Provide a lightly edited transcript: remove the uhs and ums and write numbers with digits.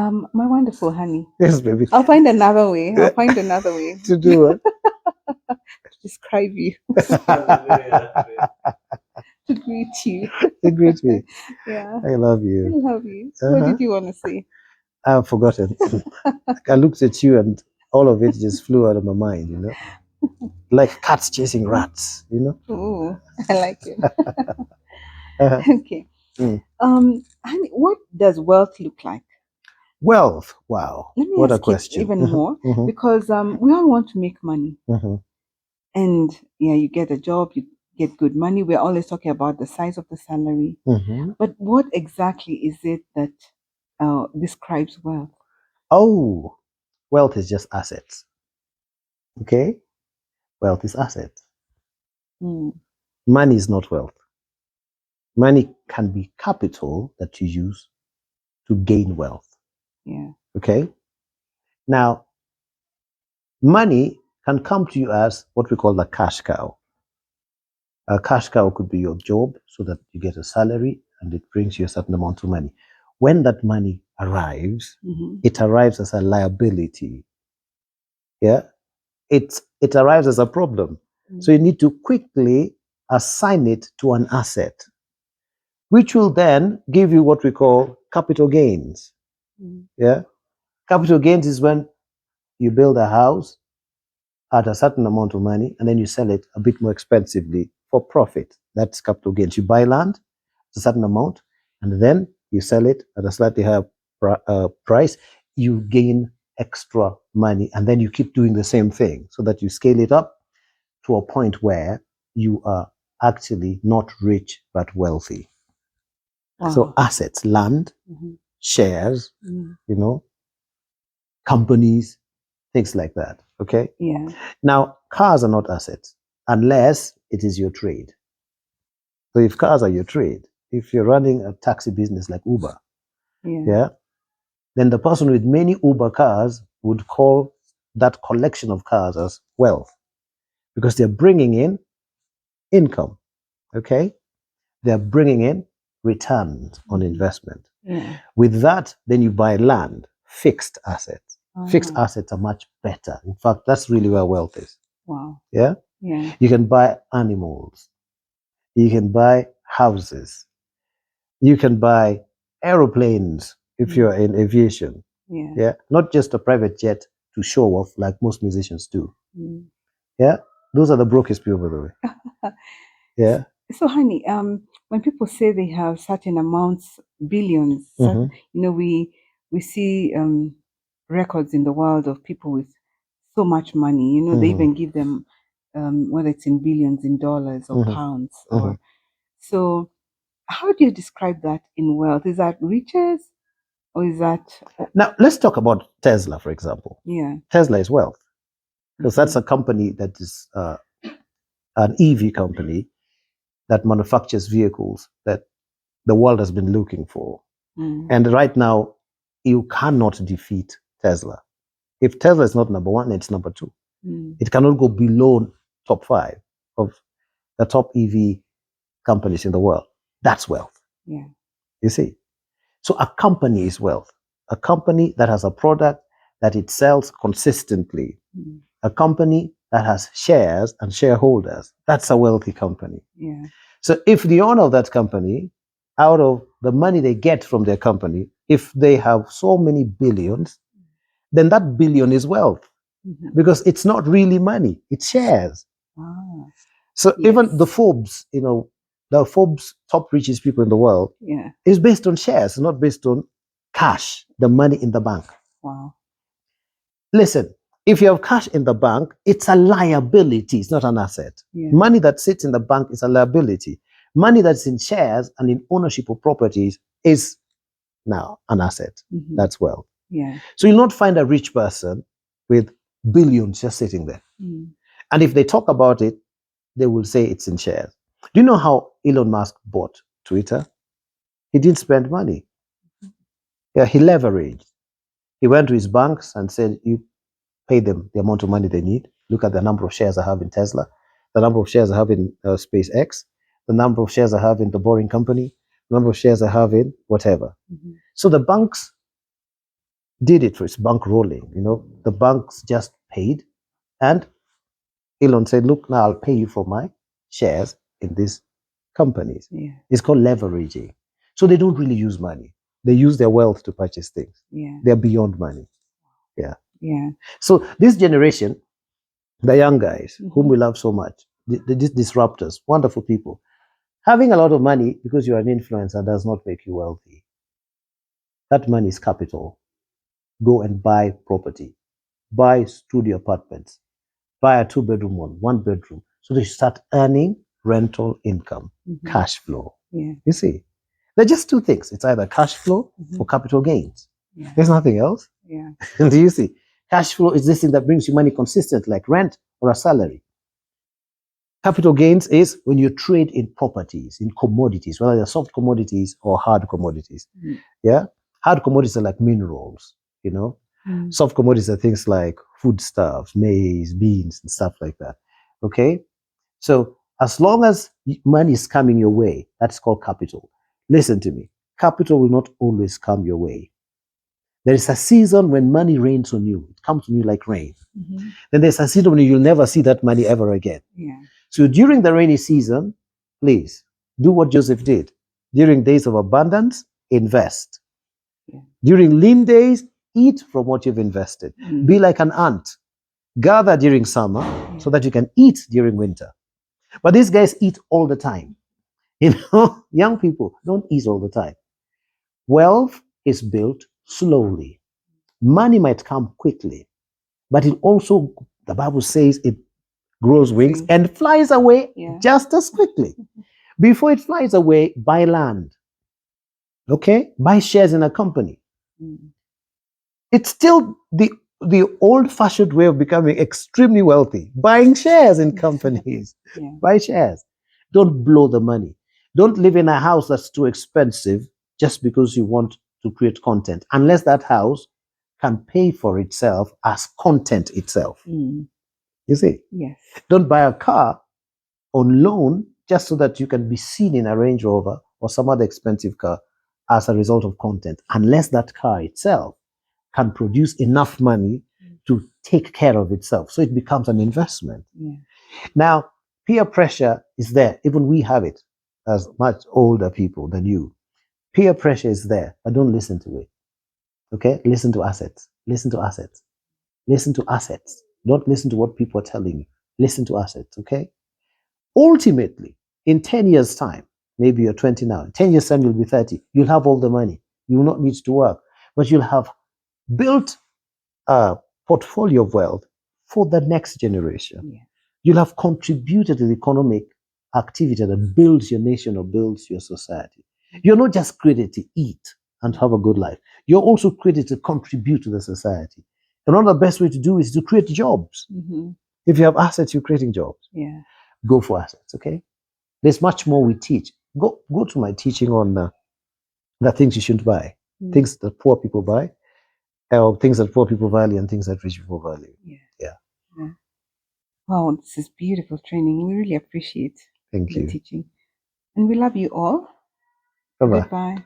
My wonderful honey. Yes, baby. I'll find another way. I'll find another way To do it. to describe you, to greet you. You greet me. Yeah, I love I you. love you. What Uh-huh. did you want to say? I've forgotten. I looked at you and all of it just flew out of my mind, you know? Like cats chasing rats, you know? Oh, I like it. Uh-huh. Okay. Mm. Honey, what does wealth look like? Wealth. Wow. Let me What a ask it question. even Mhm, more mhm, because we all want to make money. mhm, And yeah, you get a job, you get good money. We're always talking about the size of the salary. mhm. But what exactly is it that describes wealth? Oh, wealth is just assets. Okay? Wealth is assets. Mm, Money is not wealth. Money can be capital that you use to gain wealth. yeah. Okay? Now, money can come to you as what we call the cash cow. A cash cow could be your job so that you get a salary and it brings you a certain amount of money. When that money arrives, Hmm. it arrives as a liability. Yeah? It arrives as a problem. So you need to quickly assign it to an asset, which will then give you what we call capital gains. Mm-hmm. Yeah? Capital gains is when you build a house at a certain amount of money and then you sell it a bit more expensively for profit. That's capital gains. You buy land at a certain amount and then you sell it at a slightly higher price. You gain extra money and then you keep doing the same thing so that you scale it up to a point where you are actually not rich but wealthy. So Wow. assets, land, Hmm. shares, Mm. you know, companies, things like that. Okay. Yeah. Now, cars are not assets unless it is your trade. So if cars are your trade, if you're running a taxi business like Uber, Yeah. yeah, then the person with many Uber cars would call that collection of cars as wealth because they're bringing in income. Okay. They're bringing in returns on Hmm. investment. Yeah. With that, then you buy land, fixed assets. Fixed Ah. assets are much better. In fact, that's really where wealth is. Wow. Yeah. Yeah. You can buy animals. You can buy houses. You can buy aeroplanes if Mm. you're in aviation. Yeah. Yeah. Not just a private jet to show off like most musicians do. Mm. Yeah. Those are the brokest people, by the way. Yeah. So, honey, when people say they have certain amounts, billions, Mm-hmm. we see records in the world of people with so much money. They Mm-hmm. even give them whether it's in billions, in dollars or Mm-hmm. pounds, Mm-hmm. or so. How do you describe that in wealth? Is that riches, or is that Now, let's talk about Tesla, for example. yeah? Tesla is wealth because Hmm. that's a company that is an EV company that manufactures vehicles that the world has been looking for. Mm. And right now, you cannot defeat Tesla. If Tesla is not number one, it's number two. Mm. It cannot go below top five of the top EV companies in the world. That's wealth, Yeah. you see. So a company is wealth. A company that has a product that it sells consistently. Mm. A company that has shares and shareholders. That's a wealthy company. Yeah. So if the owner of that company, out of the money they get from their company, if they have so many billions, then that billion is wealth Hmm. because it's not really money, it's shares. Ah. So even the Yes. Forbes, the Forbes top richest people in the world Yeah. is based on shares, not based on cash, the money in the bank. Wow. Listen, if you have cash in the bank, it's a liability, it's not an asset. Yeah. Money that sits in the bank is a liability. Money that's in shares and in ownership of properties is now an asset. Hmm. That's wealth. Yeah. So you'll not find a rich person with billions just sitting there. Mm. And if they talk about it, they will say it's in shares. Do you know how Elon Musk bought Twitter? He didn't spend money. Yeah, he leveraged. He went to his banks and said, "You pay them the amount of money they need. Look at the number of shares I have in Tesla, the number of shares I have in SpaceX, the number of shares I have in the Boring Company, the number of shares I have in whatever." Hmm. So the banks did it for its bank rolling. The banks just paid, and Elon said, "Look, now I'll pay you for my shares in these companies." Yeah. It's called leveraging. So they don't really use money. They use their wealth to purchase things. Yeah. They're beyond money. Yeah. Yeah. So this generation, the young guys, whom Mhm. we love so much, these disruptors, wonderful people, having a lot of money because you're an influencer does not make you wealthy. That money is capital. Go and buy property, buy studio apartments, buy a 2-bedroom one bedroom, so they start earning rental income, Mhm. cash flow. Yeah. You see, they're just two things. It's either cash flow or capital gains. Yeah. There's nothing else. Yeah. Do you see? Cash flow is this thing that brings you money consistent, like rent or a salary. Capital gains is when you trade in properties, in commodities, whether they're soft commodities or hard commodities. Mm. Yeah, hard commodities are like minerals. Mm. Soft commodities are things like foodstuffs, maize, beans, and stuff like that. Okay, so as long as money is coming your way, that's called capital. Listen to me. Capital will not always come your way. There is a season when money rains on you. It comes on you like rain. Mhm. Then there's a season when you'll never see that money ever again. Yeah. So during the rainy season, please do what Joseph did. During days of abundance, invest. Yeah. During lean days, eat from what you've invested. Mm. Be like an ant. Gather during summer so that you can eat during winter. But these guys eat all the time. Young people don't eat all the time. Wealth is built slowly. Money might come quickly, but it also, the Bible says, it grows wings and flies away just as quickly. Before it flies away, buy land. Okay? Buy shares in a company. Mm. It's still the old-fashioned way of becoming extremely wealthy. Buying shares in companies. Yeah. Buy shares. Don't blow the money. Don't live in a house that's too expensive just because you want to create content, unless that house can pay for itself as content itself. Mm. You see? Yes. Don't buy a car on loan just so that you can be seen in a Range Rover or some other expensive car as a result of content, unless that car itself can produce enough money to take care of itself. So it becomes an investment. Yeah. Now, peer pressure is there. Even we have it as much older people than you. Peer pressure is there, but don't listen to it. Okay? Listen to assets. Listen to assets. Listen to assets. Don't listen to what people are telling you. Listen to assets. Okay? Ultimately, in 10 years' time, maybe you're 20 now, in 10 years' time, you'll be 30. You'll have all the money. You will not need to work, but you'll have built a portfolio of wealth for the next generation. Yeah. You'll have contributed to the economic activity that builds your nation or builds your society. You're not just created to eat and have a good life. You're also created to contribute to the society. And one of the best way to do is to create jobs. Mm-hmm. If you have assets, you're creating jobs. Yeah. Go for assets, okay? There's much more we teach. Go to my teaching on the things you shouldn't buy, things that poor people buy, or things that poor people value and things that rich people value. Yeah. Wow, this is beautiful training. We really appreciate Thank the you. teaching. And we love you all. Bye-bye. Goodbye.